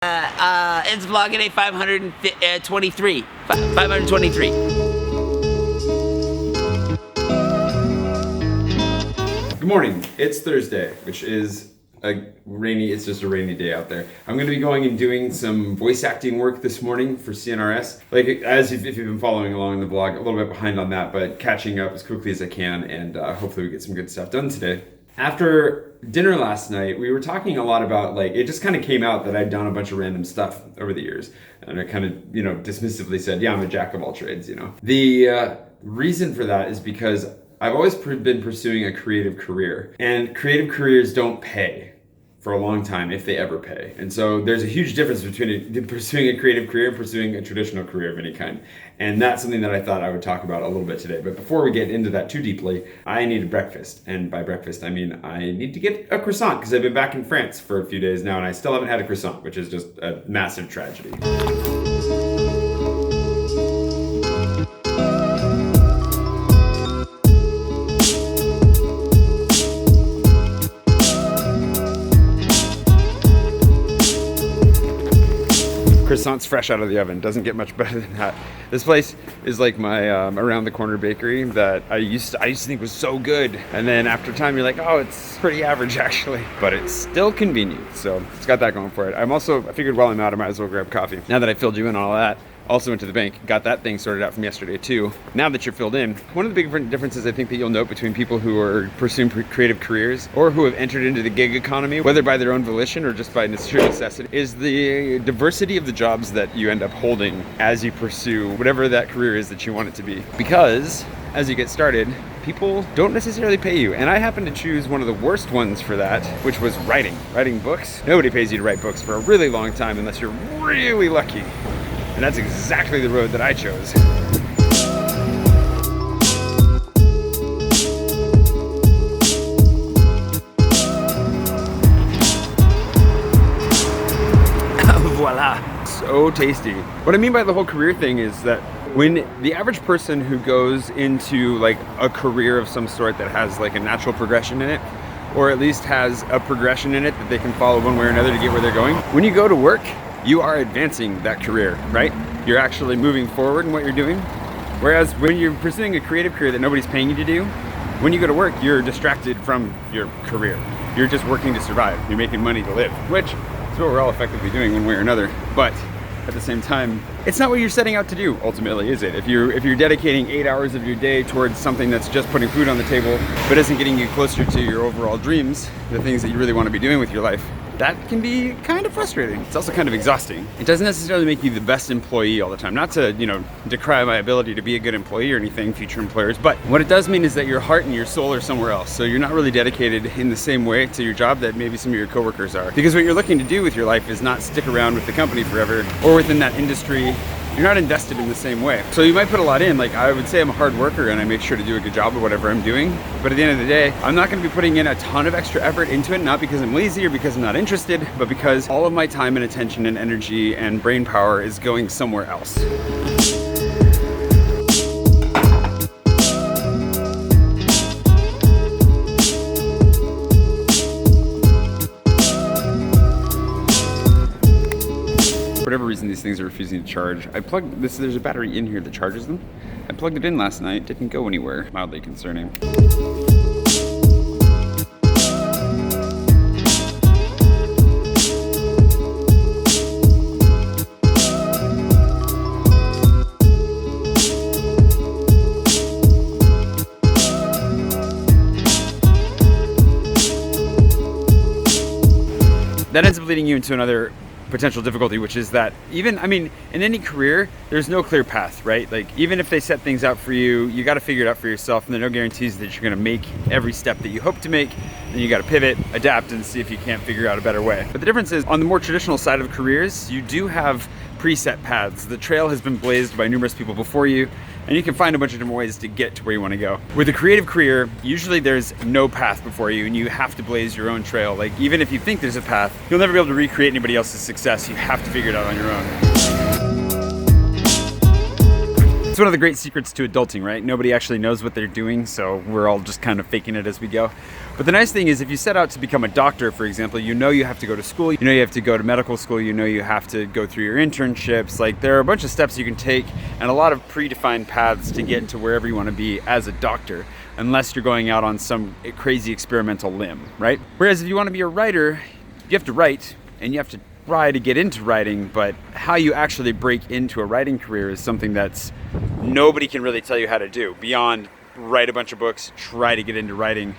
It's vlogging day 523. 523. Good morning. It's Thursday, which is it's just a rainy day out there. I'm going to be going and doing some voice acting work this morning for CNRS. If you've been following along in the vlog, a little bit behind on that, but catching up as quickly as I can, and hopefully we get some good stuff done today. After dinner last night, we were talking a lot about, it just kind of came out that I'd done a bunch of random stuff over the years. And I kind of, dismissively said, yeah, I'm a jack of all trades, The reason for that is because I've always been pursuing a creative career, and creative careers don't pay for a long time, if they ever pay. And so there's a huge difference between pursuing a creative career and pursuing a traditional career of any kind. And that's something that I thought I would talk about a little bit today. But before we get into that too deeply, I need a breakfast. And by breakfast, I mean I need to get a croissant, because I've been back in France for a few days now and I still haven't had a croissant, which is just a massive tragedy. Croissants fresh out of the oven. Doesn't get much better than that. This place is like my around the corner bakery that I used to think was so good, and then after time you're like, oh, it's pretty average actually, but it's still convenient. So it's got that going for it. I figured while I'm out, I might as well grab coffee. Now that I filled you in on all that, also went to the bank, got that thing sorted out from yesterday too. Now that you're filled in, one of the big differences I think that you'll note between people who are pursuing creative careers or who have entered into the gig economy, whether by their own volition or just by sheer necessity, is the diversity of the jobs that you end up holding as you pursue whatever that career is that you want it to be. Because as you get started, people don't necessarily pay you. And I happen to choose one of the worst ones for that, which was writing books. Nobody pays you to write books for a really long time unless you're really lucky. And that's exactly the road that I chose. Voila. So tasty. What I mean by the whole career thing is that when the average person who goes into a career of some sort that has a natural progression in it, or at least has a progression in it that they can follow one way or another to get where they're going, when you go to work, you are advancing that career, right? You're actually moving forward in what you're doing. Whereas when you're pursuing a creative career that nobody's paying you to do, when you go to work, you're distracted from your career. You're just working to survive. You're making money to live, which is what we're all effectively doing one way or another. But at the same time, it's not what you're setting out to do ultimately, is it? If you're dedicating 8 hours of your day towards something that's just putting food on the table, but isn't getting you closer to your overall dreams, the things that you really want to be doing with your life, that can be kind of frustrating. It's also kind of exhausting. It doesn't necessarily make you the best employee all the time. Not to, decry my ability to be a good employee or anything, future employers, but what it does mean is that your heart and your soul are somewhere else. So you're not really dedicated in the same way to your job that maybe some of your coworkers are. Because what you're looking to do with your life is not stick around with the company forever or within that industry. You're not invested in the same way. So you might put a lot in. I would say I'm a hard worker and I make sure to do a good job of whatever I'm doing. But at the end of the day, I'm not going to be putting in a ton of extra effort into it, not because I'm lazy or because I'm not interested, but because all of my time and attention and energy and brain power is going somewhere else. For whatever reason, these things are refusing to charge. I plugged this, there's a battery in here that charges them. I plugged it in last night, didn't go anywhere. Mildly concerning. That ends up leading you into another potential difficulty, which is that in any career, there's no clear path, right? Even if they set things out for you, you got to figure it out for yourself, and there are no guarantees that you're going to make every step that you hope to make. Then you got to pivot, adapt, and see if you can't figure out a better way. But the difference is, on the more traditional side of careers, you do have preset paths. The trail has been blazed by numerous people before you, and you can find a bunch of different ways to get to where you want to go. With a creative career, usually there's no path before you and you have to blaze your own trail. Even if you think there's a path, you'll never be able to recreate anybody else's success. You have to figure it out on your own. one of the great secrets to adulting, right? Nobody actually knows what they're doing, so we're all just kind of faking it as we go. But the nice thing is, if you set out to become a doctor, for example, you know you have to go to school, you know you have to go to medical school, you know you have to go through your internships. Like, there are a bunch of steps you can take and a lot of predefined paths to get to wherever you want to be as a doctor, unless you're going out on some crazy experimental limb, right? Whereas if you want to be a writer, you have to write and you have to try to get into writing, but how you actually break into a writing career is something that's nobody can really tell you how to do beyond write a bunch of books, try to get into writing,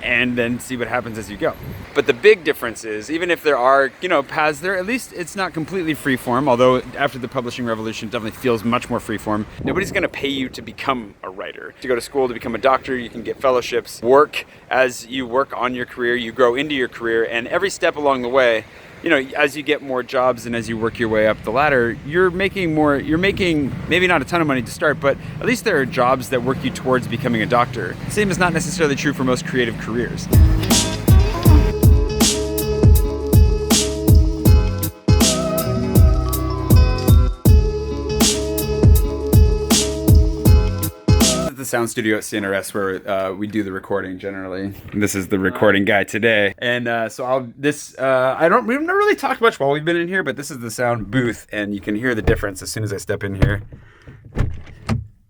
and then see what happens as you go. But the big difference is, even if there are, paths there, at least it's not completely freeform, although after the publishing revolution, it definitely feels much more freeform. Nobody's gonna pay you to become a writer. To go to school to become a doctor, you can get fellowships, work as you work on your career, you grow into your career, and every step along the way, as you get more jobs and as you work your way up the ladder, you're making maybe not a ton of money to start, but at least there are jobs that work you towards becoming a doctor. Same is not necessarily true for most creative careers. The sound studio at CNRS where we do the recording generally. This is the recording guy today, and we've never really talked much while we've been in here, but this is the sound booth, and you can hear the difference as soon as I step in here.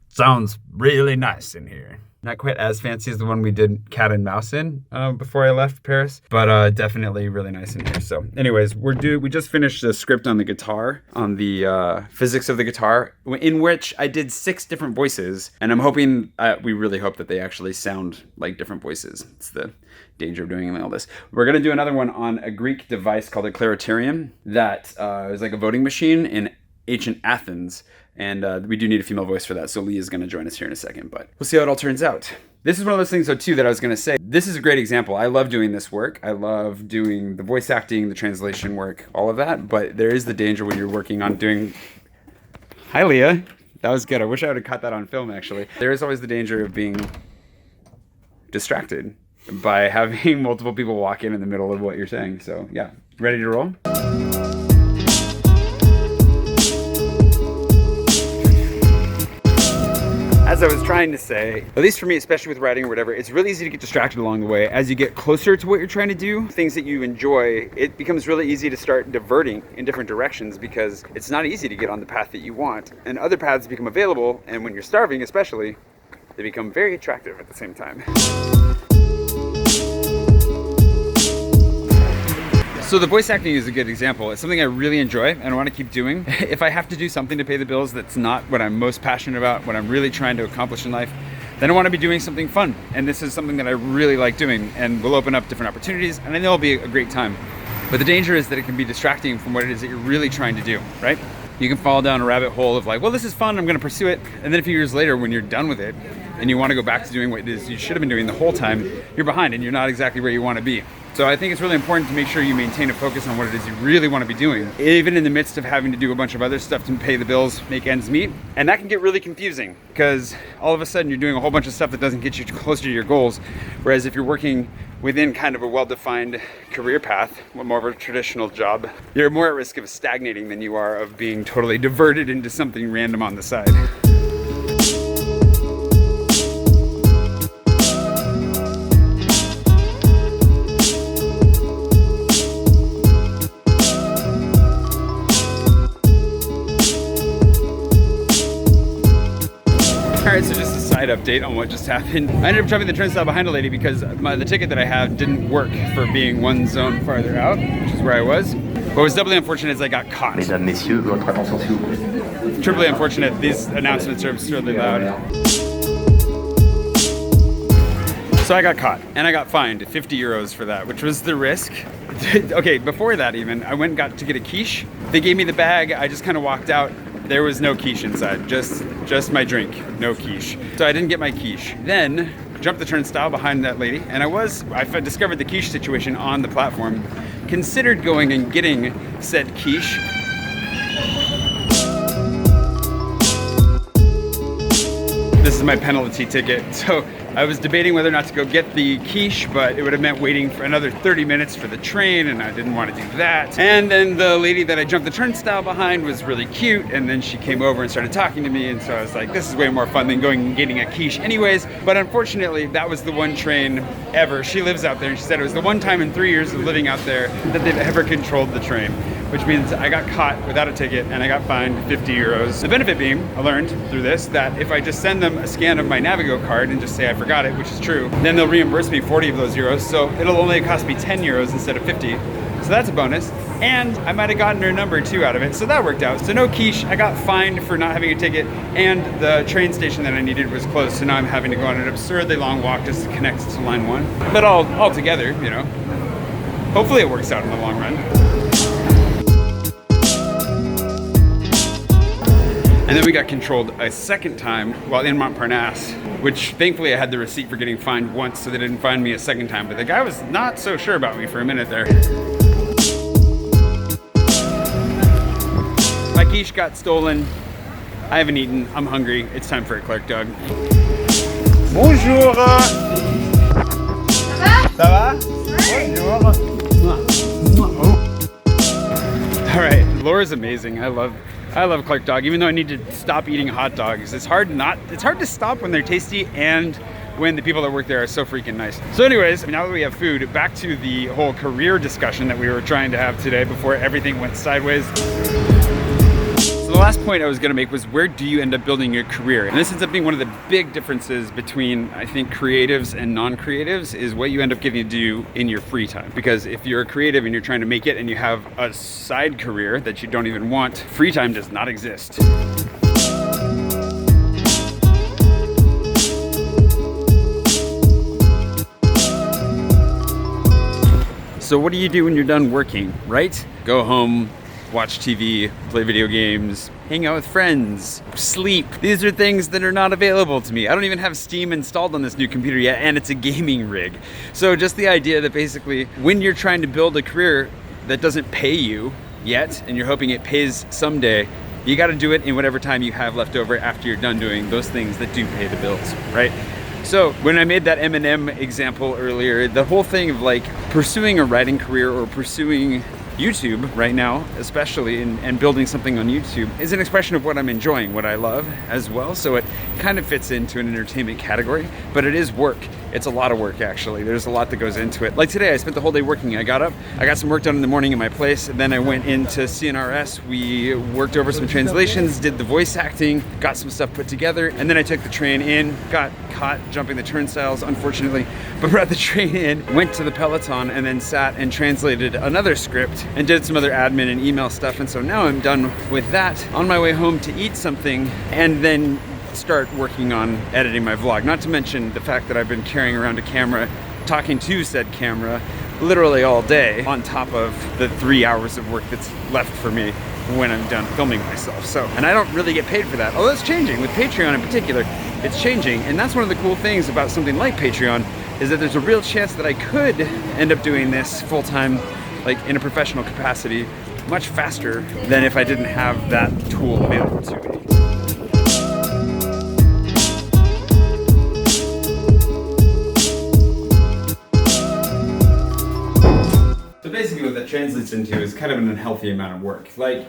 Sounds really nice in here. Not quite as fancy as the one we did cat and mouse in before I left Paris, but definitely really nice in here. So anyways, we just finished the script on the guitar, on the physics of the guitar, in which I did 6 different voices, and I'm hoping, we really hope that they actually sound like different voices. It's the danger of doing all this. We're gonna do another one on a Greek device called a clariterium that is like a voting machine in ancient Athens. And we do need a female voice for that, so Lee is going to join us here in a second, but we'll see how it all turns out. This is one of those things, though, too, that I was going to say. This is a great example. I love doing this work. I love doing the voice acting, the translation work, all of that, but there is the danger when you're working on doing... Hi, Leah. That was good. I wish I would have caught that on film, actually. There is always the danger of being distracted by having multiple people walk in the middle of what you're saying. So, yeah. Ready to roll? As I was trying to say, at least for me, especially with writing or whatever, it's really easy to get distracted along the way. As you get closer to what you're trying to do, things that you enjoy, it becomes really easy to start diverting in different directions because it's not easy to get on the path that you want. And other paths become available, and when you're starving especially, they become very attractive at the same time. So the voice acting is a good example. It's something I really enjoy and I want to keep doing. If I have to do something to pay the bills that's not what I'm most passionate about, what I'm really trying to accomplish in life, then I want to be doing something fun. And this is something that I really like doing and will open up different opportunities, and I know it'll be a great time. But the danger is that it can be distracting from what it is that you're really trying to do, right? You can fall down a rabbit hole of like, well, this is fun, I'm going to pursue it. And then a few years later, when you're done with it and you want to go back to doing what it is you should have been doing the whole time, you're behind and you're not exactly where you want to be. So I think it's really important to make sure you maintain a focus on what it is you really want to be doing, even in the midst of having to do a bunch of other stuff to pay the bills, make ends meet. And that can get really confusing because all of a sudden you're doing a whole bunch of stuff that doesn't get you closer to your goals. Whereas if you're working within kind of a well-defined career path, more of a traditional job, you're more at risk of stagnating than you are of being totally diverted into something random on the side. Alright, so just a side update on what just happened. I ended up driving the turnstile behind a lady because the ticket that I have didn't work for being one zone farther out, which is where I was. What was doubly unfortunate is I got caught. Mesdames, messieurs, votre attention s'il vous plaît. Triply unfortunate, these announcements are absurdly loud. So I got caught, and I got fined 50 euros for that, which was the risk. Okay, before that even, I went and got to get a quiche. They gave me the bag, I just kind of walked out. There was no quiche inside, just my drink, no quiche. So I didn't get my quiche. Then jumped the turnstile behind that lady, and I discovered the quiche situation on the platform. Considered going and getting said quiche. This is my penalty ticket. So I was debating whether or not to go get the quiche, but it would have meant waiting for another 30 minutes for the train, and I didn't want to do that. And then the lady that I jumped the turnstile behind was really cute, and then she came over and started talking to me, and so I was like, this is way more fun than going and getting a quiche anyways. But unfortunately, that was the one train ever. She lives out there, and she said it was the one time in 3 years of living out there that they've ever controlled the train, which means I got caught without a ticket and I got fined 50 euros. The benefit being, I learned through this, that if I just send them a scan of my Navigo card and just say I forgot it, which is true, then they'll reimburse me 40 of those euros, so it'll only cost me 10 euros instead of 50. So that's a bonus. And I might have gotten her number too out of it, so that worked out. So no quiche, I got fined for not having a ticket, and the train station that I needed was closed, so now I'm having to go on an absurdly long walk just to connect to line 1. But all together, you know, hopefully it works out in the long run. And then we got controlled a second time while in Montparnasse, which thankfully I had the receipt for getting fined once, so they didn't fine me a second time. But the guy was not so sure about me for a minute there. My quiche got stolen. I haven't eaten. I'm hungry. It's time for a Clark dog. Bonjour. Ça va? Bonjour. All right, Laura's amazing. I love Clark dog, even though I need to stop eating hot dogs. It's hard to stop when they're tasty and when the people that work there are so freaking nice. So anyways, now that we have food, back to the whole career discussion that we were trying to have today before everything went sideways. So the last point I was gonna make was, where do you end up building your career? And this ends up being one of the big differences between, I think, creatives and non-creatives, is what you end up getting to do in your free time. Because if you're a creative and you're trying to make it and you have a side career that you don't even want, free time does not exist. So what do you do when you're done working, right? Go home, watch TV, play video games, hang out with friends, sleep. These are things that are not available to me. I don't even have Steam installed on this new computer yet, and it's a gaming rig. So just the idea that basically when you're trying to build a career that doesn't pay you yet, and you're hoping it pays someday, you gotta do it in whatever time you have left over after you're done doing those things that do pay the bills, right? So when I made that M&M example earlier, the whole thing of like pursuing a writing career or pursuing YouTube right now, especially, and building something on YouTube is an expression of what I'm enjoying, what I love as well. So it kind of fits into an entertainment category, but it is work. It's a lot of work, actually. There's a lot that goes into it. Like today, I spent the whole day working. I got up, I got some work done in the morning in my place, and then I went into CNRS. We worked over some translations, did the voice acting, got some stuff put together, and then I took the train in, got caught jumping the turnstiles, unfortunately, but brought the train in, went to the Peloton, and then sat and translated another script and did some other admin and email stuff. And so now I'm done with that, on my way home to eat something, and then start working on editing my vlog. Not to mention the fact that I've been carrying around a camera, talking to said camera literally all day, on top of the 3 hours of work that's left for me when I'm done filming myself. So, and I don't really get paid for that, although it's changing with Patreon in particular. It's changing, and that's one of the cool things about something like Patreon, is that there's a real chance that I could end up doing this full-time, like in a professional capacity, much faster than if I didn't have that tool available to me. So basically what that translates into is kind of an unhealthy amount of work. Like,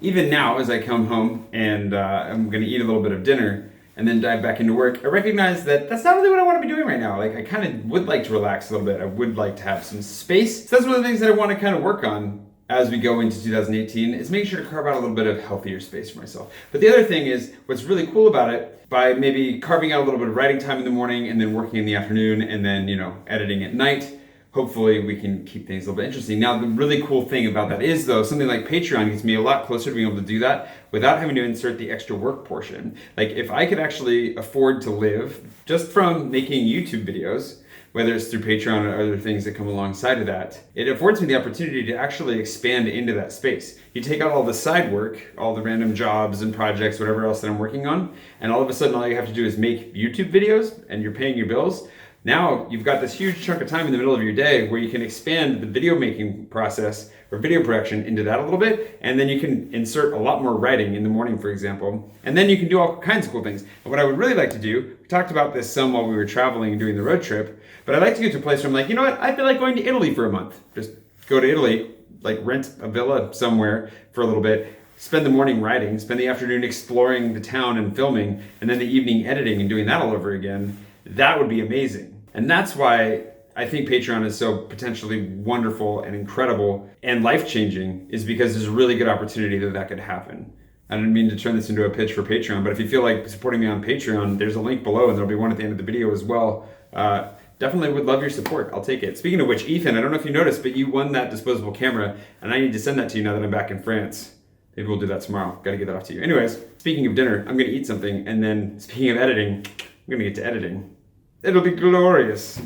even now as I come home and I'm gonna eat a little bit of dinner and then dive back into work, I recognize that that's not really what I want to be doing right now. Like, I kind of would like to relax a little bit. I would like to have some space. So that's one of the things that I want to kind of work on as we go into 2018, is making sure to carve out a little bit of healthier space for myself. But the other thing is, what's really cool about it, by maybe carving out a little bit of writing time in the morning and then working in the afternoon and then, you know, editing at night, hopefully we can keep things a little bit interesting. Now, the really cool thing about that is, though, something like Patreon gets me a lot closer to being able to do that without having to insert the extra work portion. Like, if I could actually afford to live just from making YouTube videos, whether it's through Patreon or other things that come alongside of that, it affords me the opportunity to actually expand into that space. You take out all the side work, all the random jobs and projects, whatever else that I'm working on, and all of a sudden all you have to do is make YouTube videos and you're paying your bills. Now you've got this huge chunk of time in the middle of your day where you can expand the video making process or video production into that a little bit, and then you can insert a lot more writing in the morning, for example, and then you can do all kinds of cool things. And what I would really like to do, we talked about this some while we were traveling and doing the road trip, but I'd like to get to a place where I'm like, you know what, I feel like going to Italy for a month. Just go to Italy, like rent a villa somewhere for a little bit, spend the morning writing, spend the afternoon exploring the town and filming, and then the evening editing and doing that all over again. That would be amazing. And that's why I think Patreon is so potentially wonderful and incredible and life-changing, is because there's a really good opportunity that could happen. I didn't mean to turn this into a pitch for Patreon, but if you feel like supporting me on Patreon, there's a link below and there'll be one at the end of the video as well. Definitely would love your support. I'll take it. Speaking of which, Ethan, I don't know if you noticed, but you won that disposable camera, and I need to send that to you now that I'm back in France. Maybe we'll do that tomorrow. Gotta get that off to you. Anyways, speaking of dinner, I'm gonna eat something, and then speaking of editing, I'm gonna get to editing. It'll be glorious.